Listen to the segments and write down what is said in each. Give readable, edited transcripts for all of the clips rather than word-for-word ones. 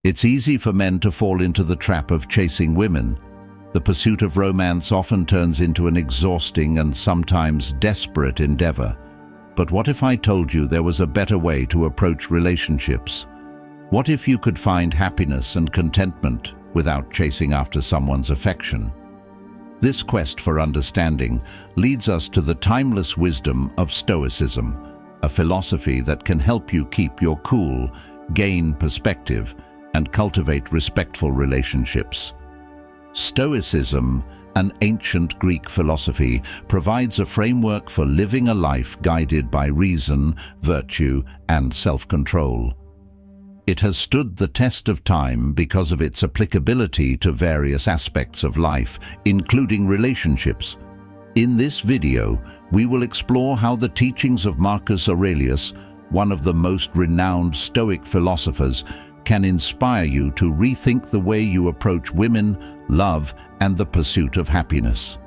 It's easy for men to fall into the trap of chasing women. The pursuit of romance often turns into an exhausting and sometimes desperate endeavor. But what if I told you there was a better way to approach relationships? What if you could find happiness and contentment without chasing after someone's affection? This quest for understanding leads us to the timeless wisdom of Stoicism, a philosophy that can help you keep your cool, gain perspective, and cultivate respectful relationships. Stoicism, an ancient Greek philosophy, provides a framework for living a life guided by reason, virtue, and self-control. It has stood the test of time because of its applicability to various aspects of life, including relationships. In this video, we will explore how the teachings of Marcus Aurelius, one of the most renowned Stoic philosophers, can inspire you to rethink the way you approach women, love, and the pursuit of happiness.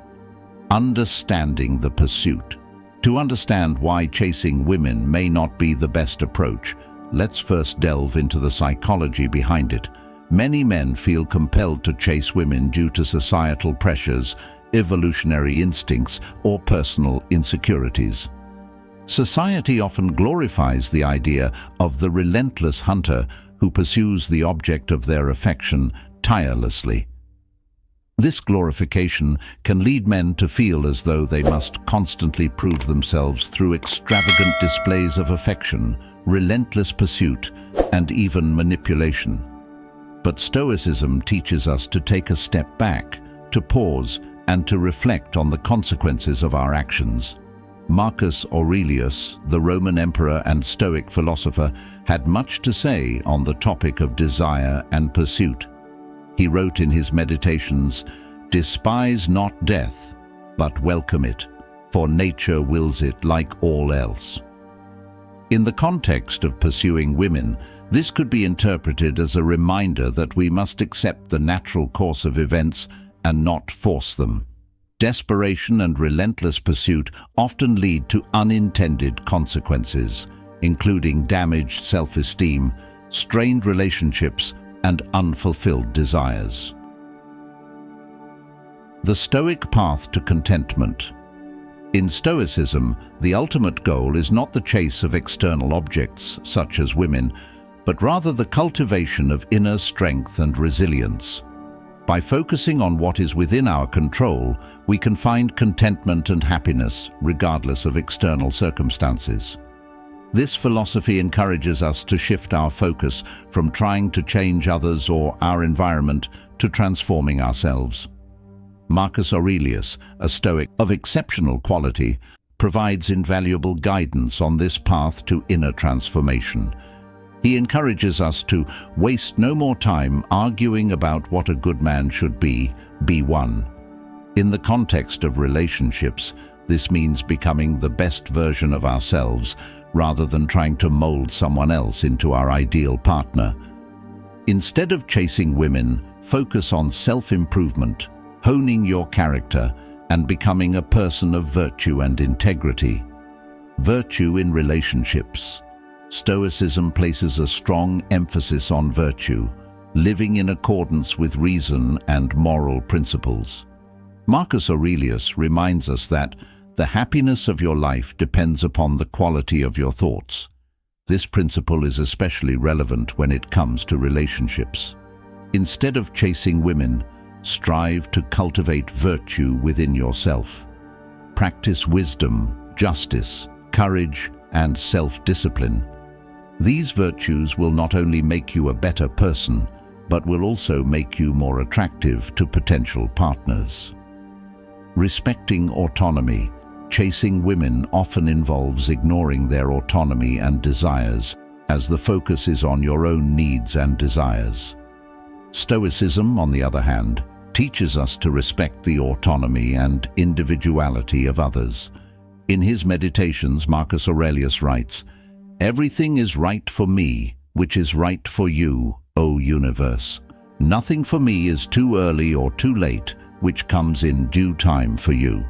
Understanding the pursuit. To understand why chasing women may not be the best approach, let's first delve into the psychology behind it. Many men feel compelled to chase women due to societal pressures, evolutionary instincts, or personal insecurities. Society often glorifies the idea of the relentless hunter who pursues the object of their affection tirelessly. This glorification can lead men to feel as though they must constantly prove themselves through extravagant displays of affection, relentless pursuit, and even manipulation. But Stoicism teaches us to take a step back, to pause, and to reflect on the consequences of our actions. Marcus Aurelius, the Roman emperor and Stoic philosopher, had much to say on the topic of desire and pursuit. He wrote in his Meditations, "Despise not death, but welcome it, for nature wills it like all else." In the context of pursuing women, this could be interpreted as a reminder that we must accept the natural course of events and not force them. Desperation and relentless pursuit often lead to unintended consequences, including damaged self-esteem, strained relationships, and unfulfilled desires. The Stoic Path to Contentment. In Stoicism, the ultimate goal is not the chase of external objects, such as women, but rather the cultivation of inner strength and resilience. By focusing on what is within our control, we can find contentment and happiness, regardless of external circumstances. This philosophy encourages us to shift our focus from trying to change others or our environment to transforming ourselves. Marcus Aurelius, a Stoic of exceptional quality, provides invaluable guidance on this path to inner transformation. He encourages us to waste no more time arguing about what a good man should be one. In the context of relationships, this means becoming the best version of ourselves rather than trying to mold someone else into our ideal partner. Instead of chasing women, focus on self-improvement, honing your character, and becoming a person of virtue and integrity. Virtue in relationships. Stoicism places a strong emphasis on virtue, living in accordance with reason and moral principles. Marcus Aurelius reminds us that the happiness of your life depends upon the quality of your thoughts. This principle is especially relevant when it comes to relationships. Instead of chasing women, strive to cultivate virtue within yourself. Practice wisdom, justice, courage, and self-discipline. These virtues will not only make you a better person, but will also make you more attractive to potential partners. Respecting autonomy. Chasing women often involves ignoring their autonomy and desires, as the focus is on your own needs and desires. Stoicism, on the other hand, teaches us to respect the autonomy and individuality of others. In his Meditations, Marcus Aurelius writes, "Everything is right for me, which is right for you, O universe. Nothing for me is too early or too late, which comes in due time for you."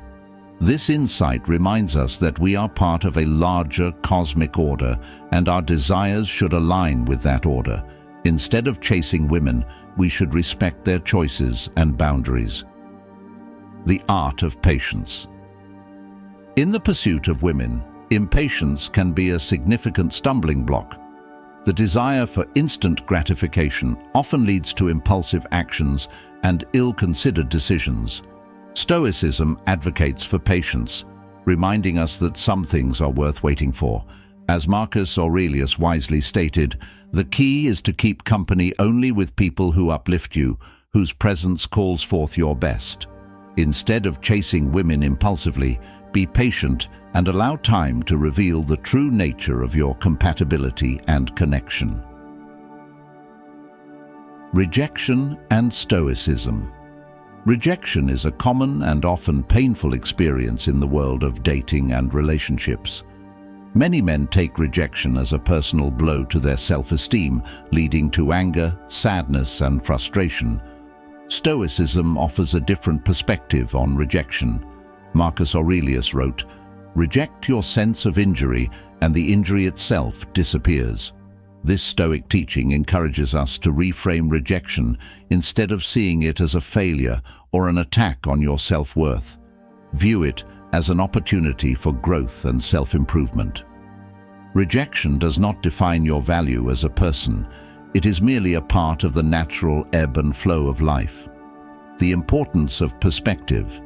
This insight reminds us that we are part of a larger cosmic order, and our desires should align with that order. Instead of chasing women, we should respect their choices and boundaries. The art of patience. In the pursuit of women, impatience can be a significant stumbling block. The desire for instant gratification often leads to impulsive actions and ill-considered decisions. Stoicism advocates for patience, reminding us that some things are worth waiting for. As Marcus Aurelius wisely stated, the key is to keep company only with people who uplift you, whose presence calls forth your best. Instead of chasing women impulsively, be patient and allow time to reveal the true nature of your compatibility and connection. Rejection and Stoicism. Rejection is a common and often painful experience in the world of dating and relationships. Many men take rejection as a personal blow to their self-esteem, leading to anger, sadness, and frustration. Stoicism offers a different perspective on rejection. Marcus Aurelius wrote, "Reject your sense of injury, and the injury itself disappears." This Stoic teaching encourages us to reframe rejection instead of seeing it as a failure or an attack on your self-worth. View it as an opportunity for growth and self-improvement. Rejection does not define your value as a person. It is merely a part of the natural ebb and flow of life. The importance of perspective.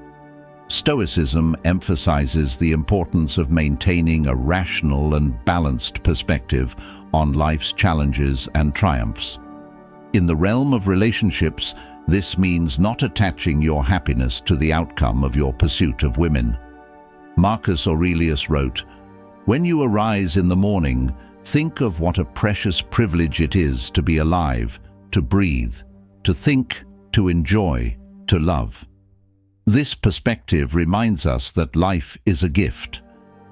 Stoicism emphasizes the importance of maintaining a rational and balanced perspective on life's challenges and triumphs. In the realm of relationships, this means not attaching your happiness to the outcome of your pursuit of women. Marcus Aurelius wrote, "When you arise in the morning, think of what a precious privilege it is to be alive, to breathe, to think, to enjoy, to love." This perspective reminds us that life is a gift,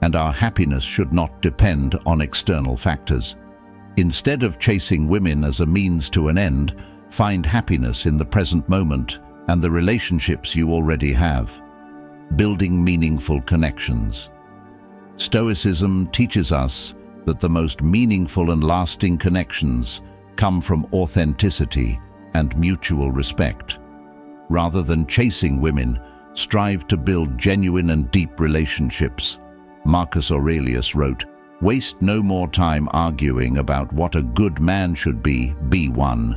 and our happiness should not depend on external factors. Instead of chasing women as a means to an end, find happiness in the present moment and the relationships you already have. Building meaningful connections. Stoicism teaches us that the most meaningful and lasting connections come from authenticity and mutual respect. Rather than chasing women, strive to build genuine and deep relationships. Marcus Aurelius wrote, "Waste no more time arguing about what a good man should be one."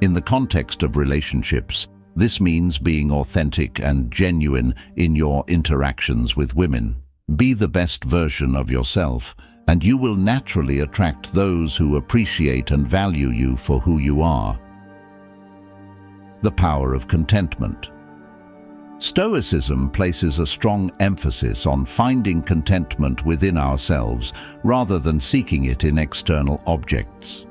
In the context of relationships, this means being authentic and genuine in your interactions with women. Be the best version of yourself, and you will naturally attract those who appreciate and value you for who you are. The power of contentment. Stoicism places a strong emphasis on finding contentment within ourselves rather than seeking it in external objects.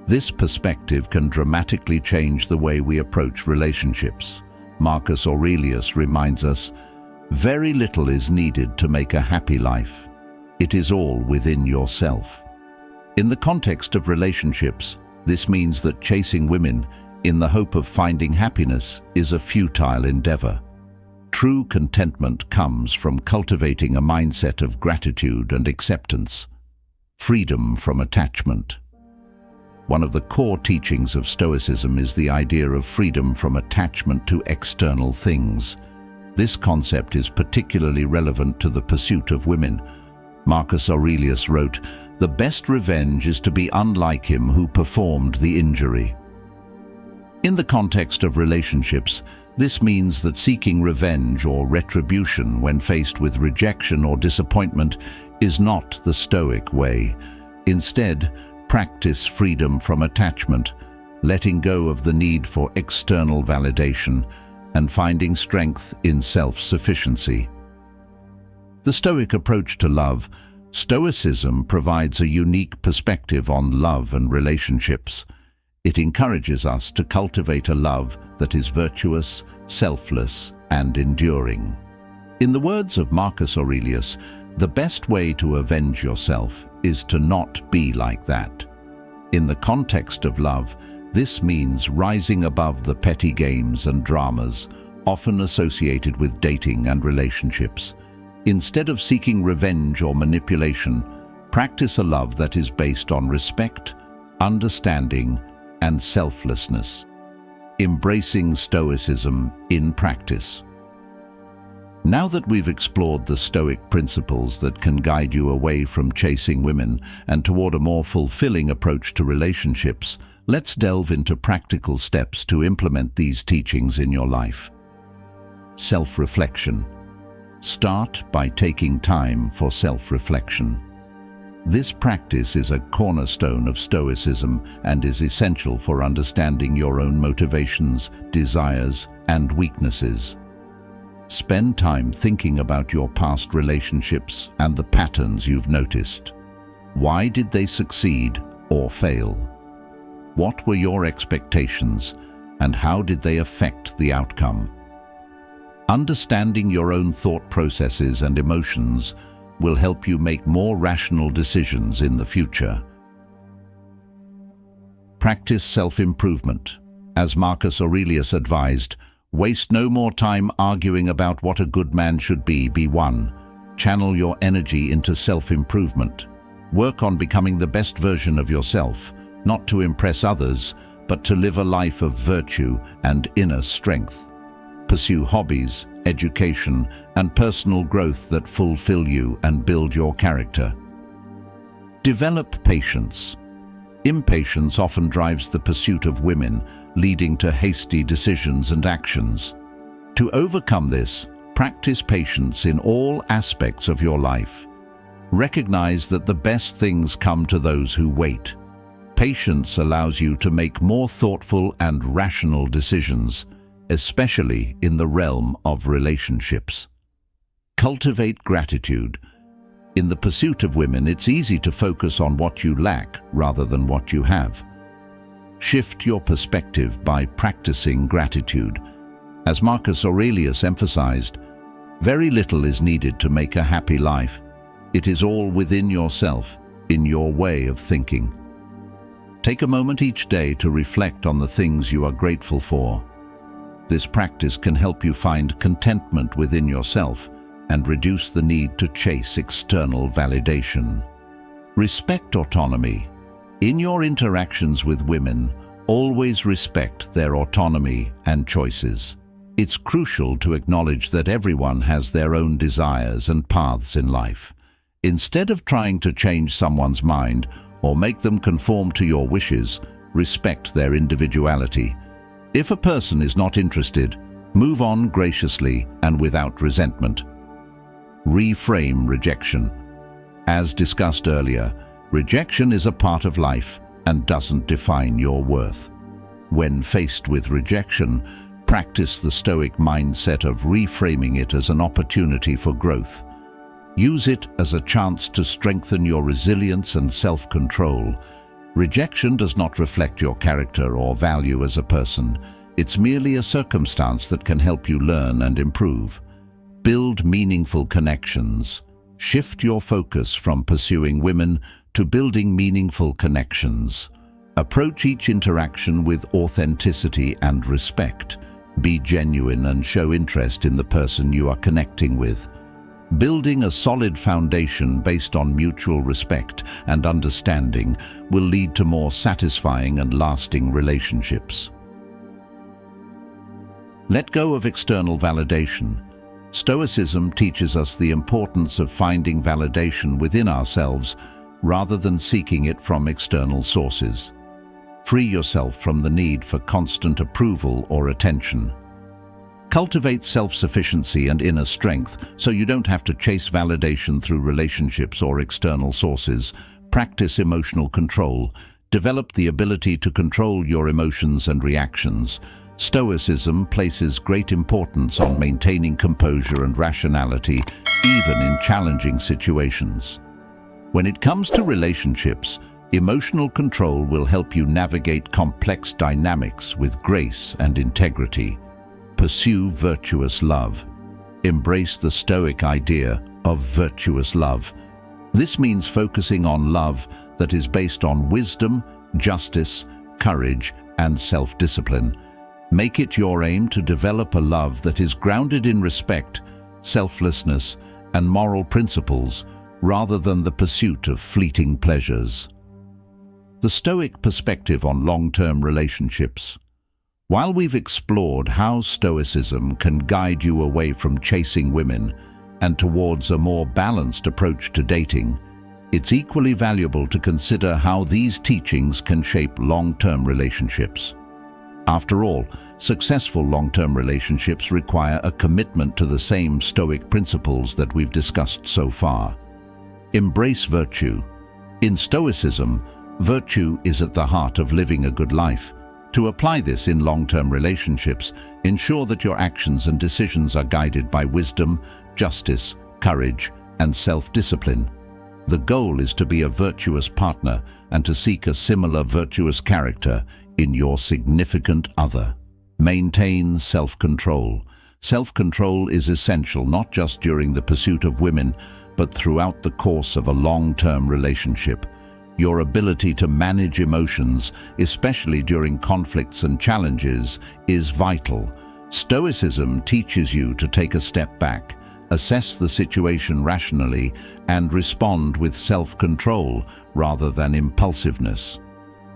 This perspective can dramatically change the way we approach relationships. Marcus Aurelius reminds us, "Very little is needed to make a happy life. It is all within yourself." In the context of relationships, this means that chasing women in the hope of finding happiness is a futile endeavor. True contentment comes from cultivating a mindset of gratitude and acceptance. Freedom from attachment. One of the core teachings of Stoicism is the idea of freedom from attachment to external things. This concept is particularly relevant to the pursuit of women. Marcus Aurelius wrote, "The best revenge is to be unlike him who performed the injury." In the context of relationships, this means that seeking revenge or retribution when faced with rejection or disappointment is not the Stoic way. Instead, practice freedom from attachment, letting go of the need for external validation, and finding strength in self-sufficiency. The Stoic approach to love. Stoicism provides a unique perspective on love and relationships. It encourages us to cultivate a love that is virtuous, selfless, and enduring. In the words of Marcus Aurelius, the best way to avenge yourself is to not be like that. In the context of love, this means rising above the petty games and dramas often associated with dating and relationships. Instead of seeking revenge or manipulation, practice a love that is based on respect, understanding, and selflessness. Embracing Stoicism in practice. Now that we've explored the Stoic principles that can guide you away from chasing women and toward a more fulfilling approach to relationships, let's delve into practical steps to implement these teachings in your life. Self-reflection. Start by taking time for self-reflection. This practice is a cornerstone of Stoicism and is essential for understanding your own motivations, desires, and weaknesses. Spend time thinking about your past relationships and the patterns you've noticed. Why did they succeed or fail? What were your expectations, and how did they affect the outcome? Understanding your own thought processes and emotions will help you make more rational decisions in the future. Practice self-improvement. As Marcus Aurelius advised, waste no more time arguing about what a good man should be. Be one. Channel your energy into self-improvement. Work on becoming the best version of yourself, not to impress others, but to live a life of virtue and inner strength. Pursue hobbies, education, and personal growth that fulfill you and build your character. Develop patience. Impatience often drives the pursuit of women, leading to hasty decisions and actions. To overcome this, practice patience in all aspects of your life. Recognize that the best things come to those who wait. Patience allows you to make more thoughtful and rational decisions, especially in the realm of relationships. Cultivate gratitude. In the pursuit of women, it's easy to focus on what you lack rather than what you have. Shift your perspective by practicing gratitude. As Marcus Aurelius emphasized, very little is needed to make a happy life. It is all within yourself, in your way of thinking. Take a moment each day to reflect on the things you are grateful for. This practice can help you find contentment within yourself and reduce the need to chase external validation. Respect autonomy. In your interactions with women, always respect their autonomy and choices. It's crucial to acknowledge that everyone has their own desires and paths in life. Instead of trying to change someone's mind or make them conform to your wishes, respect their individuality. If a person is not interested, move on graciously and without resentment. Reframe rejection. As discussed earlier, rejection is a part of life and doesn't define your worth. When faced with rejection, practice the Stoic mindset of reframing it as an opportunity for growth. Use it as a chance to strengthen your resilience and self-control. Rejection does not reflect your character or value as a person. It's merely a circumstance that can help you learn and improve. Build meaningful connections. Shift your focus from pursuing women to building meaningful connections. Approach each interaction with authenticity and respect. Be genuine and show interest in the person you are connecting with. Building a solid foundation based on mutual respect and understanding will lead to more satisfying and lasting relationships. Let go of external validation. Stoicism teaches us the importance of finding validation within ourselves rather than seeking it from external sources. Free yourself from the need for constant approval or attention. Cultivate self-sufficiency and inner strength so you don't have to chase validation through relationships or external sources. Practice emotional control. Develop the ability to control your emotions and reactions. Stoicism places great importance on maintaining composure and rationality, even in challenging situations. When it comes to relationships, emotional control will help you navigate complex dynamics with grace and integrity. Pursue virtuous love. Embrace the Stoic idea of virtuous love. This means focusing on love that is based on wisdom, justice, courage, and self-discipline. Make it your aim to develop a love that is grounded in respect, selflessness, and moral principles, rather than the pursuit of fleeting pleasures. The Stoic perspective on long-term relationships. While we've explored how Stoicism can guide you away from chasing women and towards a more balanced approach to dating, it's equally valuable to consider how these teachings can shape long-term relationships. After all, successful long-term relationships require a commitment to the same Stoic principles that we've discussed so far. Embrace virtue. In Stoicism, virtue is at the heart of living a good life. To apply this in long-term relationships, ensure that your actions and decisions are guided by wisdom, justice, courage, and self-discipline. The goal is to be a virtuous partner and to seek a similar virtuous character in your significant other. Maintain self-control. Self-control is essential not just during the pursuit of women, but throughout the course of a long-term relationship. Your ability to manage emotions, especially during conflicts and challenges, is vital. Stoicism teaches you to take a step back, assess the situation rationally, and respond with self-control rather than impulsiveness.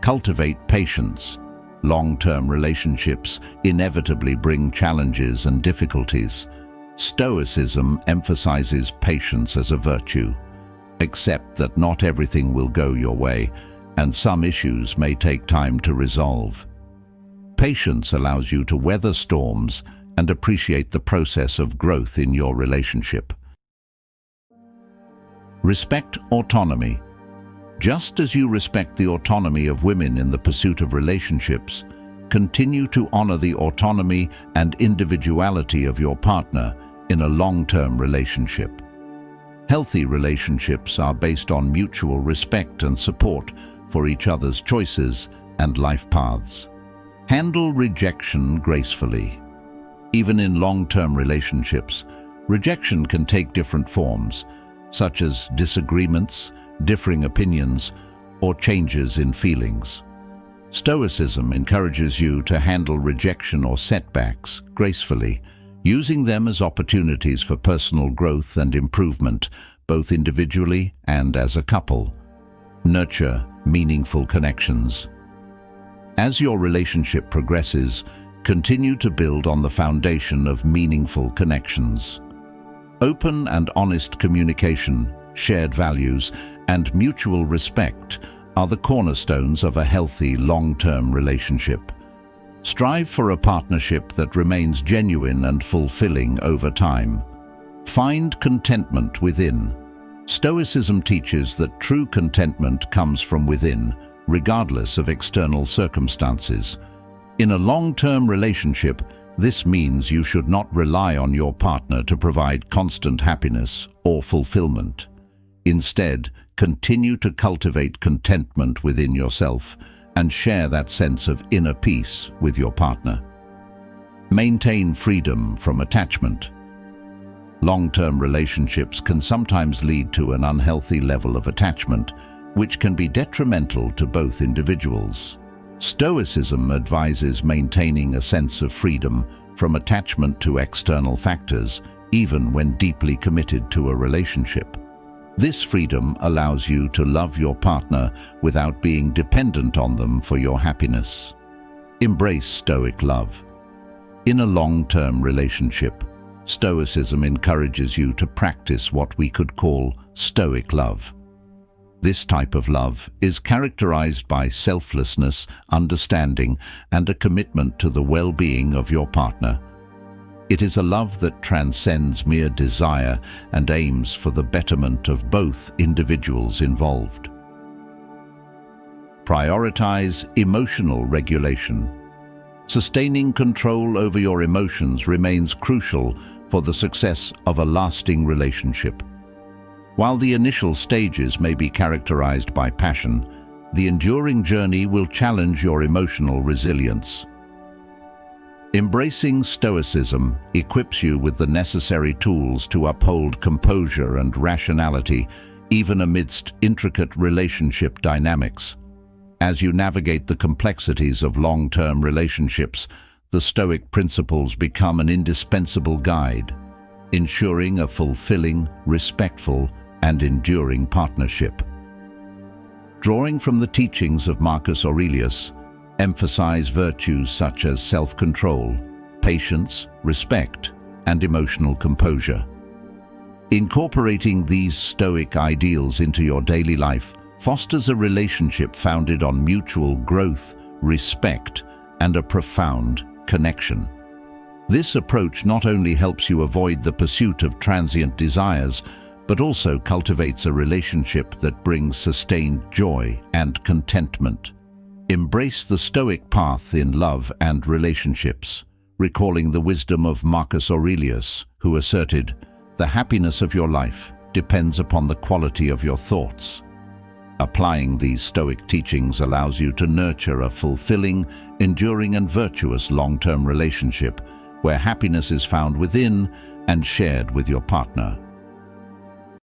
Cultivate patience. Long-term relationships inevitably bring challenges and difficulties. Stoicism emphasizes patience as a virtue. Accept that not everything will go your way, and some issues may take time to resolve. Patience allows you to weather storms and appreciate the process of growth in your relationship. Respect autonomy. Just as you respect the autonomy of women in the pursuit of relationships, continue to honor the autonomy and individuality of your partner in a long-term relationship. Healthy relationships are based on mutual respect and support for each other's choices and life paths. Handle rejection gracefully. Even in long-term relationships, rejection can take different forms, such as disagreements, differing opinions, or changes in feelings. Stoicism encourages you to handle rejection or setbacks gracefully, using them as opportunities for personal growth and improvement, both individually and as a couple. Nurture meaningful connections. As your relationship progresses, continue to build on the foundation of meaningful connections. Open and honest communication, shared values, and mutual respect are the cornerstones of a healthy long-term relationship. Strive for a partnership that remains genuine and fulfilling over time. Find contentment within. Stoicism teaches that true contentment comes from within, regardless of external circumstances. In a long-term relationship, this means you should not rely on your partner to provide constant happiness or fulfillment. Instead, continue to cultivate contentment within yourself and share that sense of inner peace with your partner. Maintain freedom from attachment. Long-term relationships can sometimes lead to an unhealthy level of attachment, which can be detrimental to both individuals. Stoicism advises maintaining a sense of freedom from attachment to external factors, even when deeply committed to a relationship. This freedom allows you to love your partner without being dependent on them for your happiness. Embrace Stoic love. In a long-term relationship, Stoicism encourages you to practice what we could call Stoic love. This type of love is characterized by selflessness, understanding, and a commitment to the well-being of your partner. It is a love that transcends mere desire and aims for the betterment of both individuals involved. Prioritize emotional regulation. Sustaining control over your emotions remains crucial for the success of a lasting relationship. While the initial stages may be characterized by passion, the enduring journey will challenge your emotional resilience. Embracing Stoicism equips you with the necessary tools to uphold composure and rationality, even amidst intricate relationship dynamics. As you navigate the complexities of long-term relationships, the Stoic principles become an indispensable guide, ensuring a fulfilling, respectful, and enduring partnership. drawing from the teachings of Marcus Aurelius, emphasize virtues such as self-control, patience, respect, and emotional composure. Incorporating these Stoic ideals into your daily life fosters a relationship founded on mutual growth, respect, and a profound connection. This approach not only helps you avoid the pursuit of transient desires, but also cultivates a relationship that brings sustained joy and contentment. Embrace the Stoic path in love and relationships, recalling the wisdom of Marcus Aurelius, who asserted, "The happiness of your life depends upon the quality of your thoughts." Applying these Stoic teachings allows you to nurture a fulfilling, enduring, and virtuous long-term relationship where happiness is found within and shared with your partner.